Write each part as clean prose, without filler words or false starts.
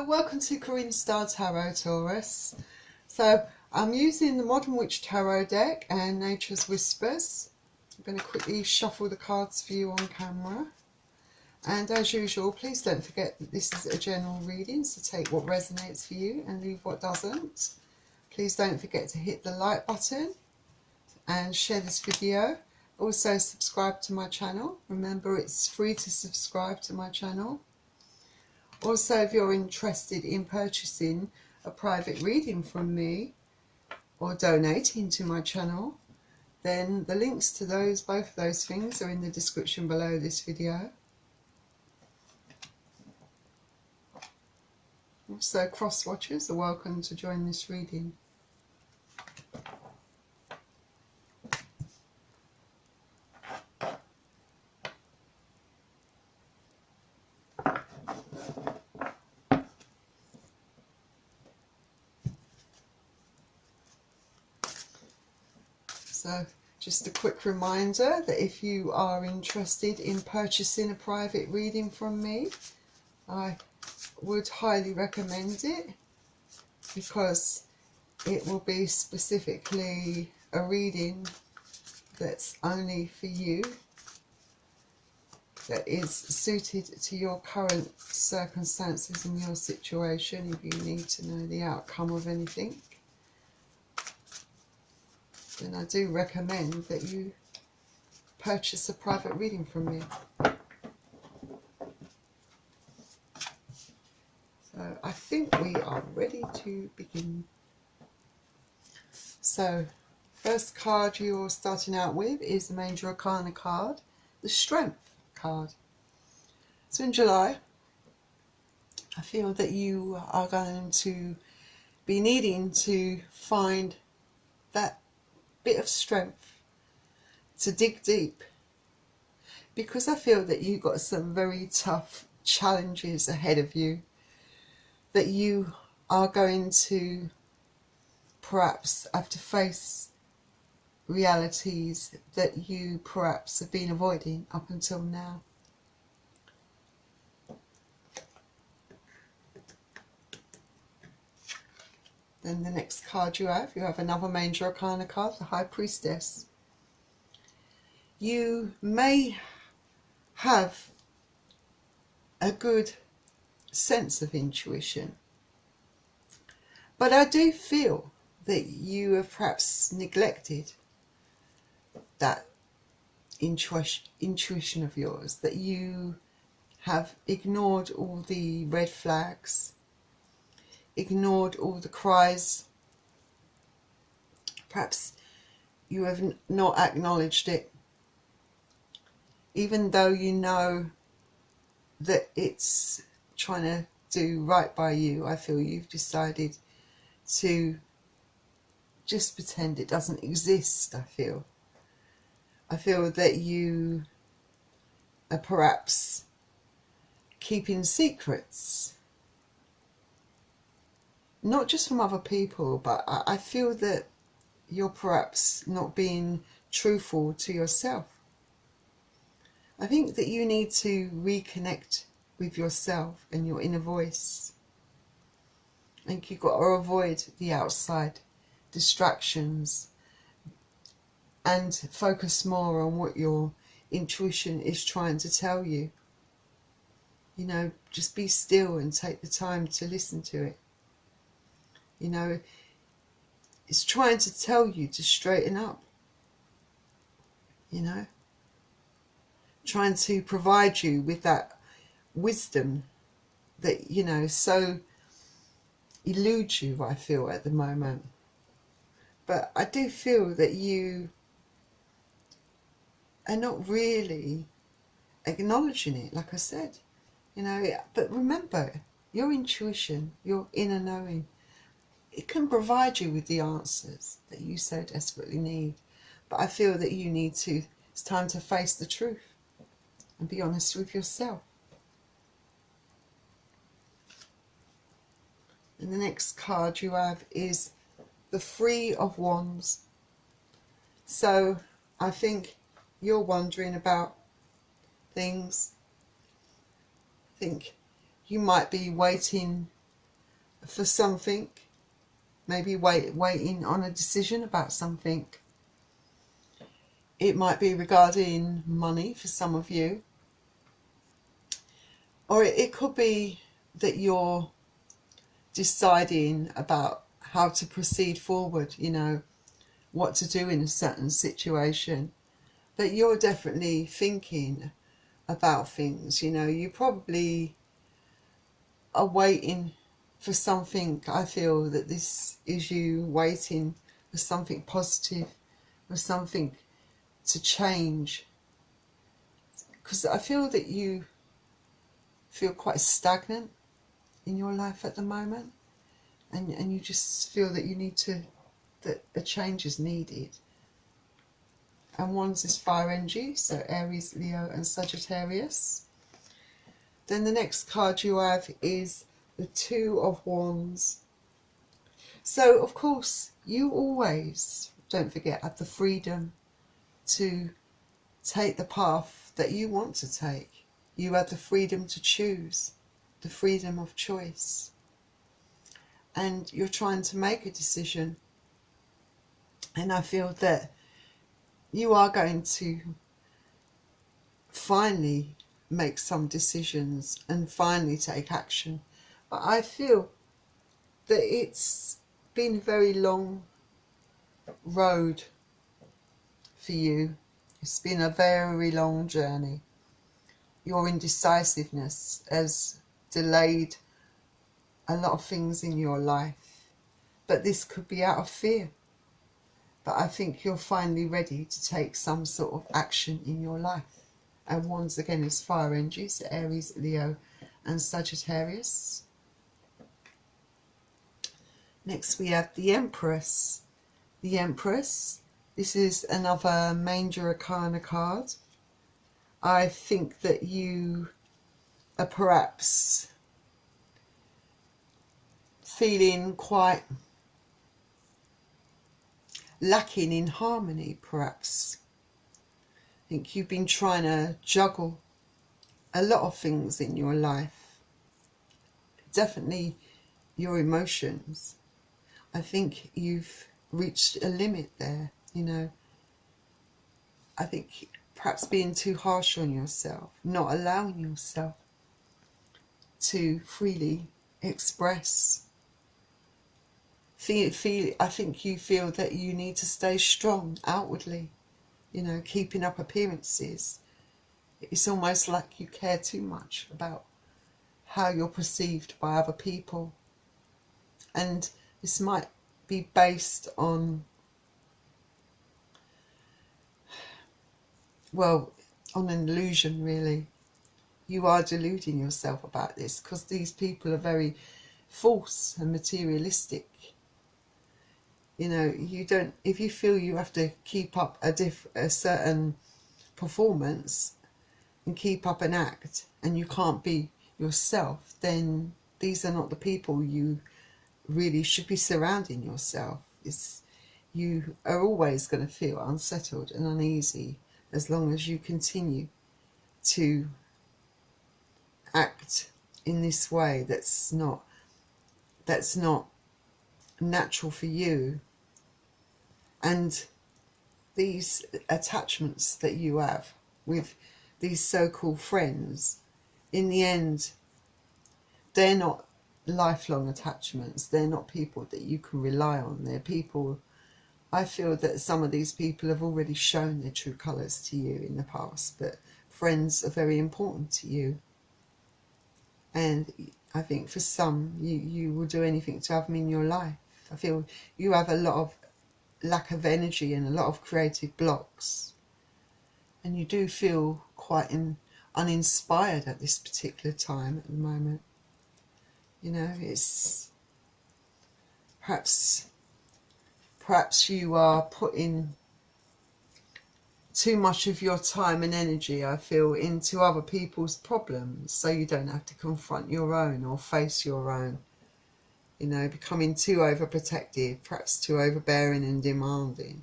Hello, welcome to Karina Star Tarot, Taurus. So I'm using the Modern Witch Tarot deck and Nature's Whispers. I'm going to quickly shuffle the cards for you on camera. And as usual, please don't forget that this is a general reading, so take what resonates for you and leave what doesn't. Please don't forget to hit the like button and share this video. Also subscribe to my channel. Remember, it's free to subscribe to my channel. Also, if you're interested in purchasing a private reading from me or donating to my channel, then the links to both of those things are in the description below this video. Also, cross watchers are welcome to join this reading. So just a quick reminder that if you are interested in purchasing a private reading from me, I would highly recommend it, because it will be specifically a reading that's only for you, that is suited to your current circumstances and your situation. If you need to know the outcome of anything, then I do recommend that you purchase a private reading from me. So I think we are ready to begin. So first card you're starting out with is the Major Arcana card, the Strength card. So in July, I feel that you are going to be needing to find that bit of strength to dig deep, because I feel that you've got some very tough challenges ahead of you, that you are going to perhaps have to face realities that you perhaps have been avoiding up until now. Then the next card you have another Major Arcana card, the High Priestess. You may have a good sense of intuition, but I do feel that you have perhaps neglected that intuition of yours, that you have ignored all the red flags, ignored all the cries. Perhaps you have not acknowledged it, even though you know that it's trying to do right by you. I feel you've decided to just pretend it doesn't exist. I feel that you are perhaps keeping secrets, not just from other people, but I feel that you're perhaps not being truthful to yourself. I think that you need to reconnect with yourself and your inner voice. I think you've got to avoid the outside distractions and focus more on what your intuition is trying to tell you. You know, just be still and take the time to listen to it. You know, it's trying to tell you to straighten up, you know, trying to provide you with that wisdom that, you know, so eludes you, I feel, at the moment. But I do feel that you are not really acknowledging it, like I said, you know. But remember, your intuition, your inner knowing, it can provide you with the answers that you so desperately need. But I feel that you need to, it's time to face the truth and be honest with yourself. And the next card you have is the Three of Wands. So I think you're wondering about things. I think you might be waiting for something, maybe waiting on a decision about something. It might be regarding money for some of you, or it could be that you're deciding about how to proceed forward, you know, what to do in a certain situation. But you're definitely thinking about things, you know. You probably are waiting for something. I feel that this is you waiting for something positive, for something to change. Because I feel that you feel quite stagnant in your life at the moment, and you just feel that you need to, that a change is needed. And Wands is fire energy, so Aries, Leo and Sagittarius. Then the next card you have is the Two of Wands. So of course you always, don't forget, have the freedom to take the path that you want to take. You have the freedom to choose, the freedom of choice. And you're trying to make a decision. And I feel that you are going to finally make some decisions and finally take action. But I feel that it's been a very long road for you. It's been a very long journey. Your indecisiveness has delayed a lot of things in your life, but this could be out of fear. But I think you're finally ready to take some sort of action in your life. And Wands again is fire energy, so Aries, Leo and Sagittarius. Next we have the Empress. The Empress, this is another Major Arcana card. I think that you are perhaps feeling quite lacking in harmony, perhaps. I think you've been trying to juggle a lot of things in your life. Definitely your emotions. I think you've reached a limit there, you know. I think perhaps being too harsh on yourself, not allowing yourself to freely express. I think you feel that you need to stay strong outwardly, you know, keeping up appearances. It's almost like you care too much about how you're perceived by other people. And this might be based on, well, on an illusion really. You are deluding yourself about this because these people are very false and materialistic. You know, you don't, if you feel you have to keep up a certain performance and keep up an act and you can't be yourself, then these are not the people you really should be surrounding yourself. You are always going to feel unsettled and uneasy as long as you continue to act in this way that's not natural for you. And these attachments that you have with these so-called friends, in the end, they're not lifelong attachments. They're not people that you can rely on. They're people, I feel that some of these people have already shown their true colours to you in the past, but friends are very important to you. And I think for some, you will do anything to have them in your life. I feel you have a lot of lack of energy and a lot of creative blocks. And you do feel quite uninspired at this particular time at the moment. You know, it's perhaps you are putting too much of your time and energy, I feel, into other people's problems, so you don't have to confront your own or face your own. You know, becoming too overprotective, perhaps too overbearing and demanding,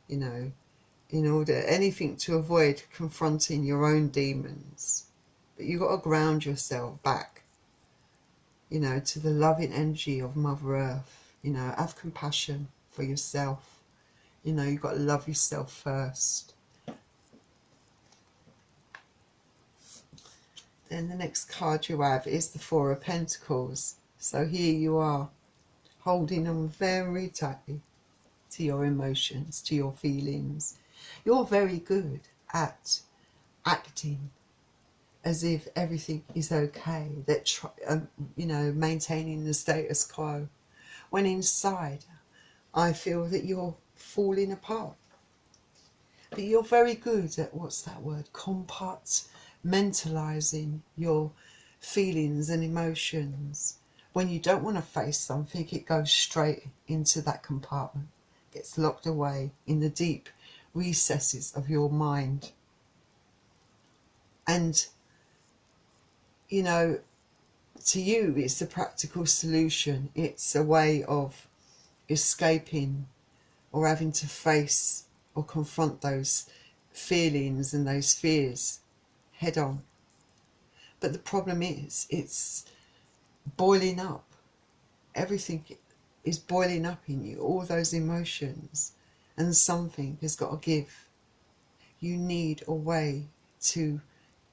you know, in order, anything to avoid confronting your own demons. But you've got to ground yourself back you know, to the loving energy of Mother Earth. You know, have compassion for yourself. You know, you've got to love yourself first. Then the next card you have is the Four of Pentacles. So here you are, holding on very tightly to your emotions, to your feelings. You're very good at acting as if everything is okay, that you know, maintaining the status quo, when inside I feel that you're falling apart. But you're very good at, what's that word, compartmentalizing your feelings and emotions. When you don't want to face something, it goes straight into that compartment, gets locked away in the deep recesses of your mind. And you know, to you it's a practical solution. It's a way of escaping or having to face or confront those feelings and those fears head on. But the problem is, it's boiling up. Everything is boiling up in you, all those emotions, and something has got to give. You need a way to,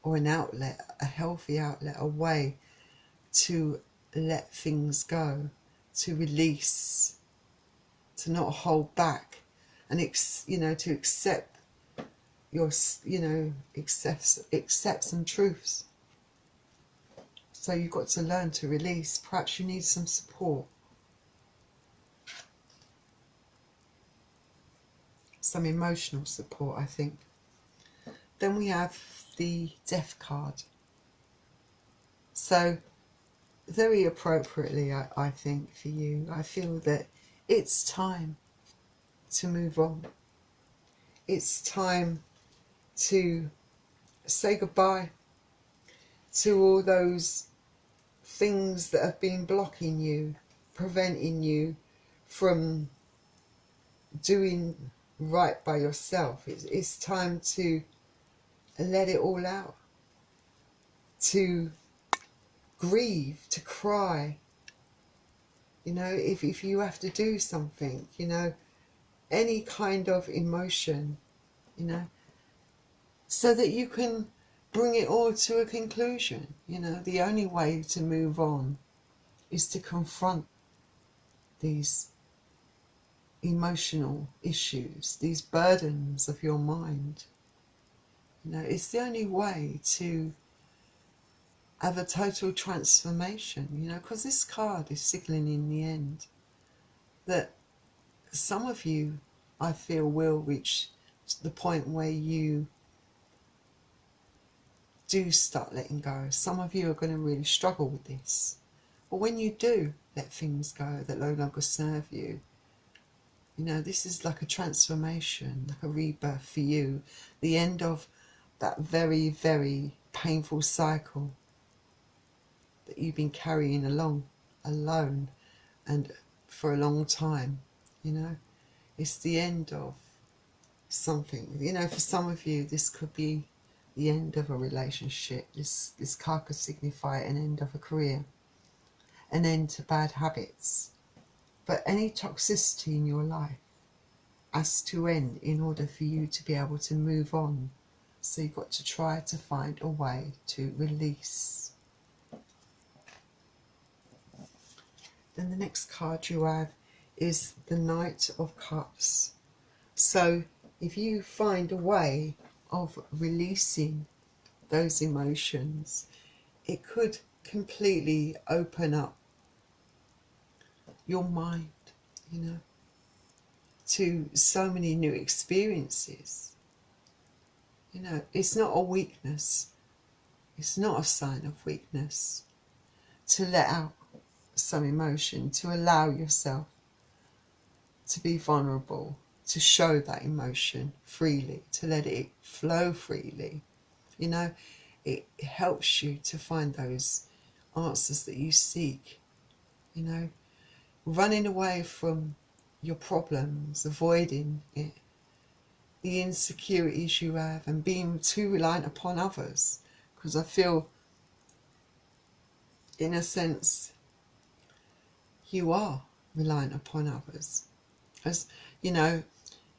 or an outlet, a healthy outlet, a way to let things go, to release, to not hold back, and you know, to accept your, you know, accept some truths. So you've got to learn to release. Perhaps you need some support, some emotional support, I think. Then we have the Death card. So very appropriately, I think, for you, I feel that it's time to move on. It's time to say goodbye to all those things that have been blocking you, preventing you from doing right by yourself. It's time to let it all out, to grieve, to cry. You know, if you have to do something, you know, any kind of emotion, you know, so that you can bring it all to a conclusion. You know, the only way to move on is to confront these emotional issues, these burdens of your mind. You know, it's the only way to have a total transformation, you know, because this card is signaling in the end that some of you, I feel, will reach the point where you do start letting go. Some of you are going to really struggle with this. But when you do let things go that no longer serve you, you know, this is like a transformation, like a rebirth for you. The end of that very, very painful cycle that you've been carrying along alone and for a long time, you know. It's the end of something. You know, for some of you, this could be the end of a relationship. This card could signify an end of a career, an end to bad habits. But any toxicity in your life has to end in order for you to be able to move on. So you've got to try to find a way to release. Then the next card you have is the Knight of Cups. So if you find a way of releasing those emotions, it could completely open up your mind, you know, to so many new experiences. You know, it's not a weakness. It's not a sign of weakness to let out some emotion, to allow yourself to be vulnerable, to show that emotion freely, to let it flow freely. You know, it helps you to find those answers that you seek. You know, running away from your problems, avoiding it, the insecurities you have, and being too reliant upon others. Because I feel, in a sense, you are reliant upon others. As you know,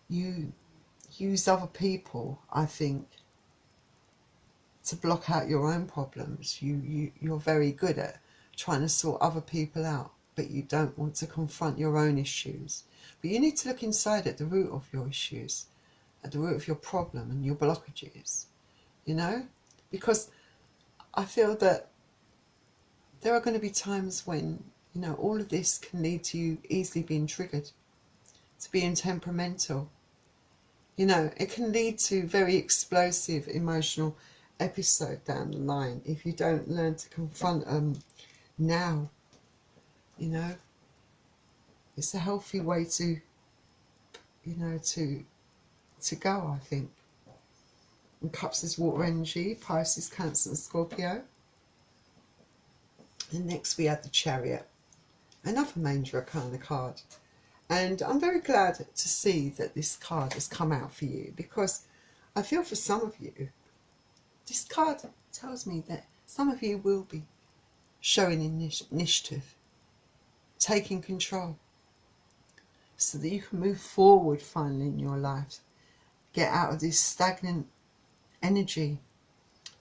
you use other people, I think, to block out your own problems. You're very good at trying to sort other people out, but you don't want to confront your own issues. But you need to look inside at the root of your issues, at the root of your problem and your blockages, you know? Because I feel that there are going to be times when, you know, all of this can lead to you easily being triggered, to being temperamental. You know, it can lead to very explosive emotional episode down the line if you don't learn to confront them now. You know, it's a healthy way to, you know, to go, I think. And Cups is water energy, Pisces, Cancer and Scorpio. And next we have the Chariot, another major arcana card. And I'm very glad to see that this card has come out for you, because I feel for some of you, this card tells me that some of you will be showing initiative, taking control, so that you can move forward finally in your life. Get out of this stagnant energy,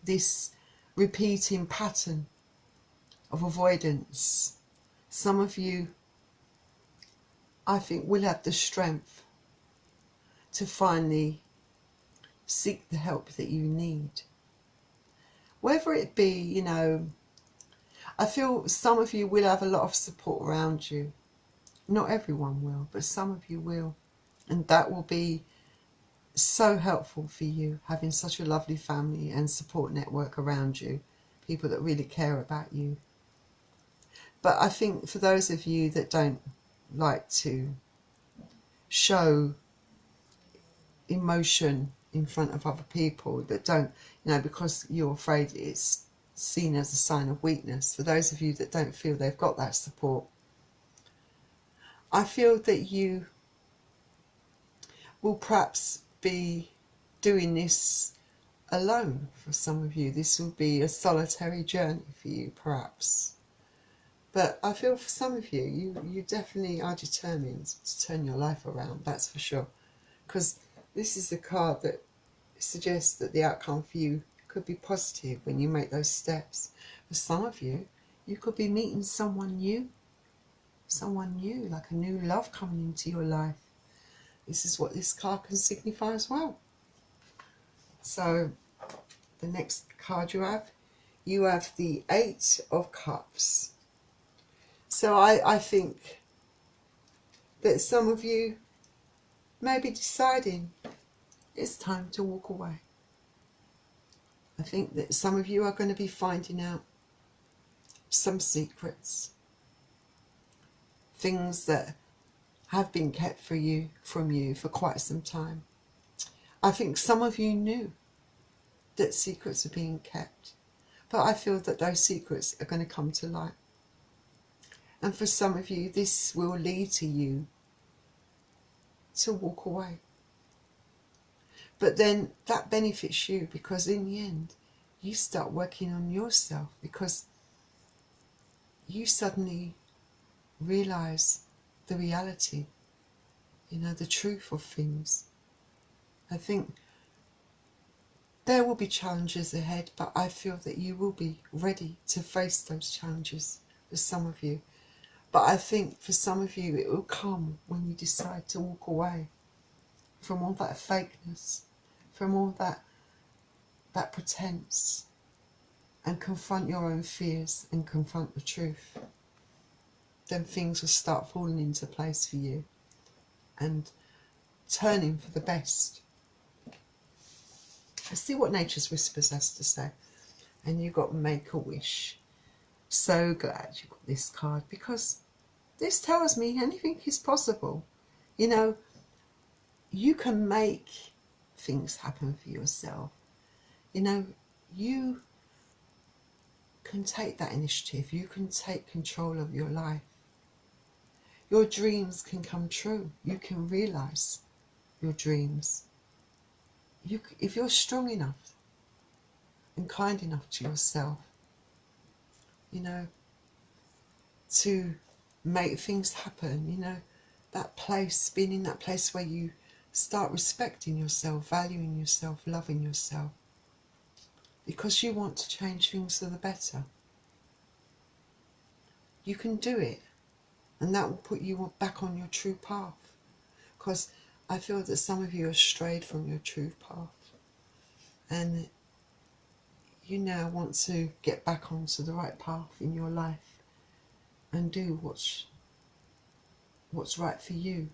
this repeating pattern of avoidance. Some of you, I think, will have the strength to finally seek the help that you need. Whether it be, you know, I feel some of you will have a lot of support around you. Not everyone will, but some of you will. And that will be so helpful for you, having such a lovely family and support network around you, people that really care about you. But I think for those of you that don't like to show emotion in front of other people, that don't, you know, because you're afraid it's seen as a sign of weakness, for those of you that don't feel they've got that support, I feel that you will perhaps be doing this alone. For some of you, this will be a solitary journey for you, perhaps. But I feel for some of you, you definitely are determined to turn your life around, that's for sure. Because this is a card that suggests that the outcome for you could be positive when you make those steps. For some of you, you could be meeting someone new, like a new love coming into your life. This is what this card can signify as well. So the next card you have the Eight of Cups. So I think that some of you may be deciding it's time to walk away. I think that some of you are going to be finding out some secrets, things that have been kept from you for quite some time. I think some of you knew that secrets are being kept, but I feel that those secrets are going to come to light. And for some of you, this will lead to you to walk away. But then that benefits you, because in the end, you start working on yourself, because you suddenly realize the reality, you know, the truth of things. I think there will be challenges ahead, but I feel that you will be ready to face those challenges, for some of you. But I think for some of you, it will come when you decide to walk away from all that fakeness, from all that pretense, and confront your own fears and confront the truth. Then things will start falling into place for you and turning for the best. Let's see what Nature's Whispers has to say. And you got Make a Wish. So glad you got this card, because this tells me anything is possible. You know, you can make things happen for yourself. You know, you can take that initiative. You can take control of your life. Your dreams can come true. You can realize your dreams. If you're strong enough and kind enough to yourself, you know, to make things happen, you know, that place, being in that place where you start respecting yourself, valuing yourself, loving yourself, because you want to change things for the better. You can do it, and that will put you back on your true path, because I feel that some of you have strayed from your true path, and you now want to get back onto the right path in your life and do what's right for you.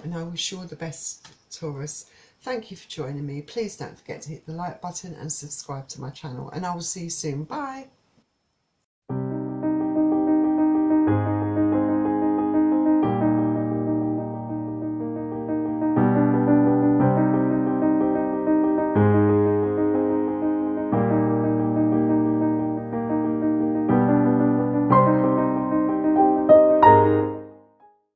And I wish you all the best, Taurus. Thank you for joining me. Please don't forget to hit the like button and subscribe to my channel, and I will see you soon. Bye.